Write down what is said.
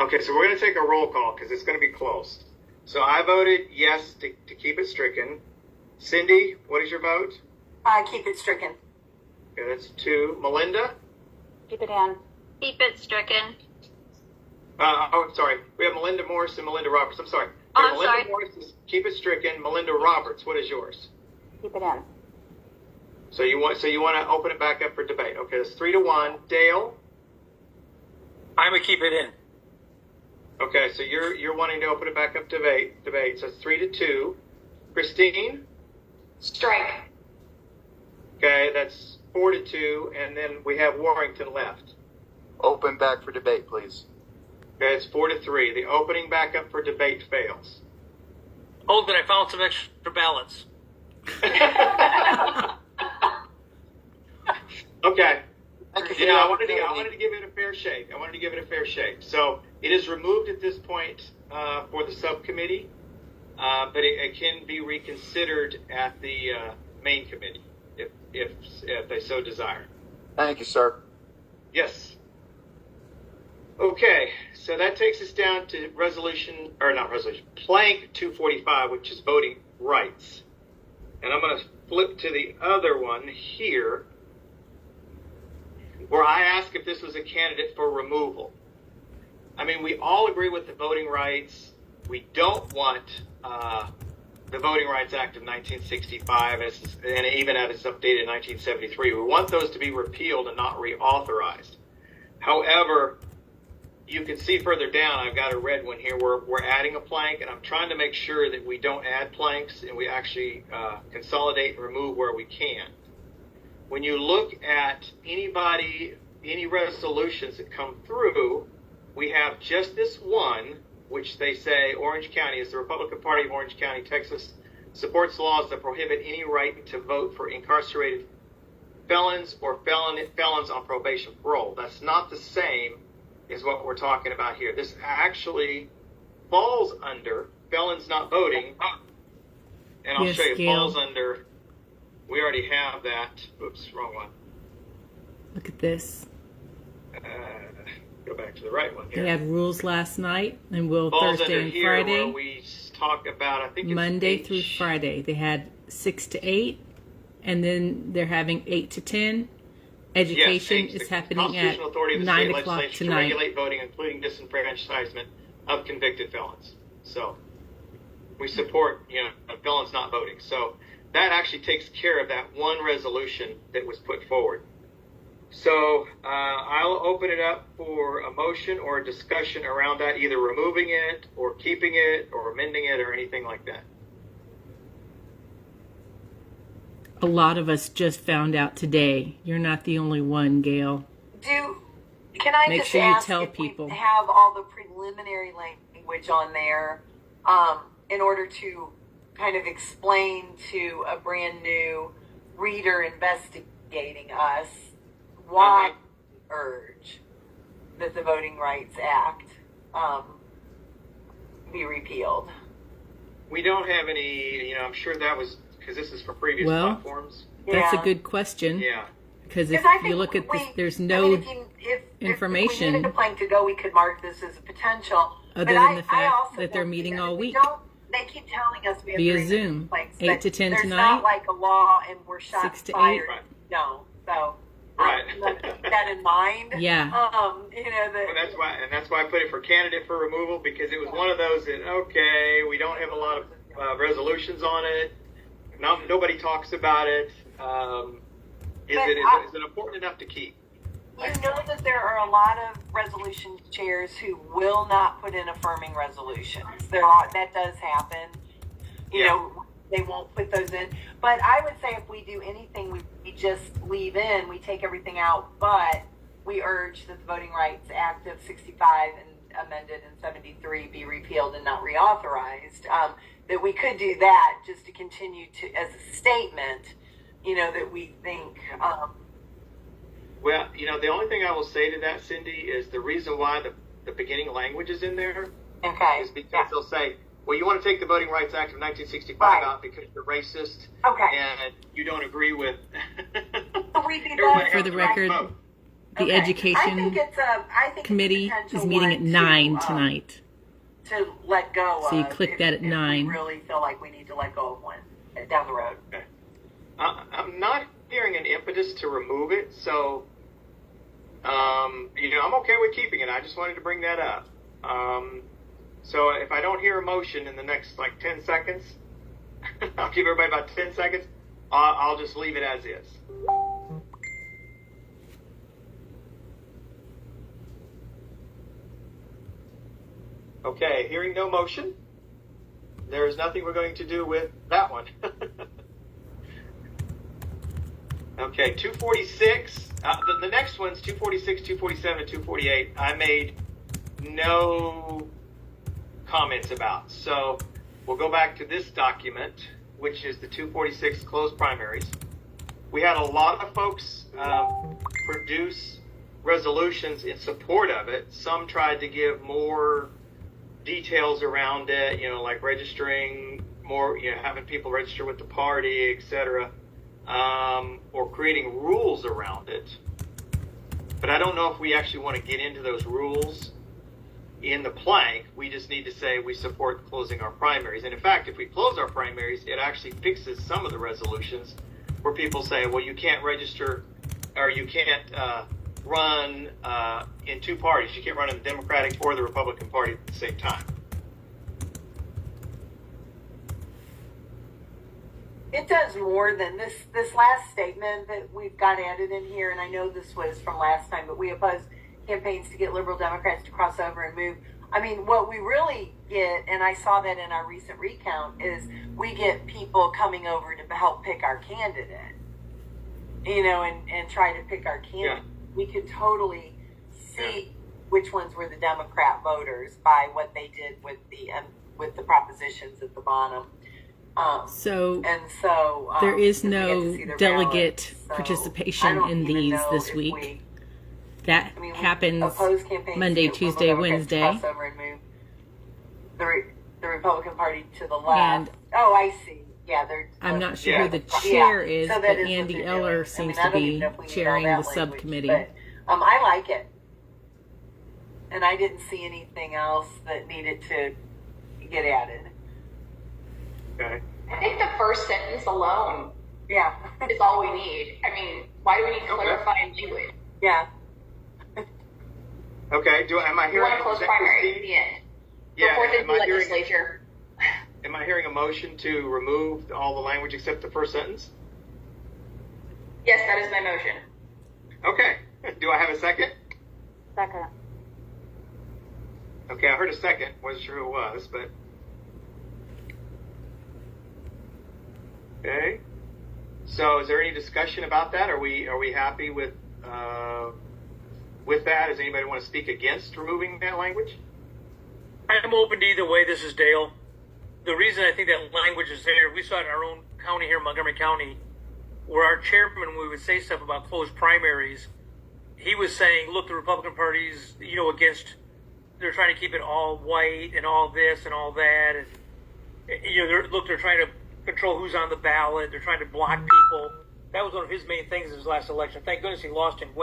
Okay, so we're going to take a roll call because it's going to be close. So I voted yes to keep it stricken. Cindy, what is your vote? Keep it stricken. Okay, that's 2. Melinda? Keep it in. Keep it stricken. Sorry. We have Melinda Morris and Melinda Roberts. I'm sorry. Oh, I'm Melinda sorry. Morris is keep it stricken. Melinda Roberts, what is yours? Keep it in. So you want to open it back up for debate. Okay, that's 3-1. Dale? I'm gonna keep it in. Okay, so you're wanting to open it back up debate. So it's 3-2. Christine? Strike. Okay, that's 4-2, and then we have Warrington left. Open back for debate, please. Okay, it's 4-3. The opening back up for debate fails. Hold it, I found some extra ballots. Okay. You I wanted to give it a fair shake. So it is removed at this point for the subcommittee, but it can be reconsidered at the main committee if they so desire. Thank you, sir. Yes. Okay, so that takes us down to plank 245, which is voting rights. And I'm going to flip to the other one here, where I ask if this was a candidate for removal. I mean, we all agree with the voting rights. We don't want the Voting Rights Act of 1965, and even as it's updated in 1973. We want those to be repealed and not reauthorized. However, you can see further down, I've got a red one here where we're adding a plank, and I'm trying to make sure that we don't add planks and we actually consolidate and remove where we can. When you look at any resolutions that come through, we have just this one, which they say Orange County is the Republican Party of Orange County, Texas, supports laws that prohibit any right to vote for incarcerated felons or felons on probation parole. That's not the same as what we're talking about here. This actually falls under felons not voting, and I'll show you, falls under, we already have that. Oops, wrong one. Look at this. Go back to the right one here. They had rules last night, and will falls Thursday under and here Friday. where we talk about, I think it's Monday H. through Friday. They had 6 to 8, and then they're having 8 to 10. Education is happening at 9 o'clock to tonight. regulate voting, including disenfranchisement of convicted felons. So we support, felons not voting. So that actually takes care of that one resolution that was put forward. So I'll open it up for a motion or a discussion around that, either removing it or keeping it or amending it or anything like that. A lot of us just found out today. You're not the only one, Gail. Can I Make just sure you ask tell if people. we have all the preliminary language on there in order to kind of explain to a brand new reader investigating us why urge that the Voting Rights Act be repealed? We don't have any, I'm sure that was, because this is for previous platforms. That's a good question. Yeah. Because if you look at this, there's no information. If we needed a plank to go, we could mark this as a potential. Other than the fact that they're meeting all week. They keep telling us we have via 3 Zoom, planks, 8 to 10 there's tonight. There's not like a law and we're 6 to 8. fired. No. So keep that in mind. Yeah. Well, that's why I put it for candidate for removal, because it was one of those that, we don't have a lot of resolutions on it. Nobody talks about it. Is it important enough to keep? You know that there are a lot of resolution chairs who will not put in affirming resolutions. That does happen. You know, they won't put those in. But I would say if we do anything, we just leave in, we take everything out, but we urge that the Voting Rights Act of 65 and amended in 73 be repealed and not reauthorized. That we could do that just to continue to, as a statement, that we think... Well, the only thing I will say to that, Cindy, is the reason why the beginning language is in there is because they'll say, well, you want to take the Voting Rights Act of 1965 out because you're racist and you don't agree with we do that for the record. The Okay. I education think it's a committee potential is meeting at one 9 tonight. to let go So you of click if- that at if 9. We really feel like we need to let go of one down the road. Okay. I'm not hearing an impetus to remove it, so I'm okay with keeping it. I just wanted to bring that up. So if I don't hear a motion in the next 10 seconds, I'll give everybody about 10 seconds. I'll just leave it as is. Okay, hearing no motion, there is nothing we're going to do with that one. Okay, 246. The next one's 246, 247, 248. I made no comments about. So we'll go back to this document, which is the 246 closed primaries. We had a lot of folks produce resolutions in support of it. Some tried to give more details around it, like registering more, having people register with the party, etc., or creating rules around it. But I don't know if we actually want to get into those rules in the plank. We just need to say we support closing our primaries. And in fact, if we close our primaries, it actually fixes some of the resolutions where people say, well, you can't register or you can't run in two parties. You can't run in the Democratic or the Republican Party at the same time. It does more than this last statement that we've got added in here, and I know this was from last time, but we oppose campaigns to get liberal Democrats to cross over and move. I mean, what we really get, and I saw that in our recent recount, is we get people coming over to help pick our candidate, and try to pick our candidate. Yeah. We could totally see which ones were the Democrat voters by what they did with the propositions at the bottom. There is no delegate participation in these this week. That happens Monday, Tuesday, Wednesday. Cross over and move the Republican Party to the left. I see. Yeah, I'm not sure who the chair is, but Andy Eller seems to be chairing the subcommittee. But, I like it. And I didn't see anything else that needed to get added. Okay. I think the first sentence alone is all we need. I mean, why do we need clarifying language? Yeah. Okay. Am I We hearing want to close primary. The end. Report this to the legislature. Am I hearing a motion to remove all the language except the first sentence? Yes, that is my motion. Okay. Do I have a second? Second. Okay, I heard a second. Wasn't sure who it was, but. Okay. So, is there any discussion about that? Are we happy with that? Does anybody want to speak against removing that language? I'm open to either way. This is Dale. The reason I think that language is there, we saw it in our own county here, Montgomery County, where our chairman, when we would say stuff about closed primaries, he was saying, look, the Republican Party's, against, they're trying to keep it all white and all this and all that. And, they're trying to control who's on the ballot. They're trying to block people. That was one of his main things in his last election. Thank goodness he lost in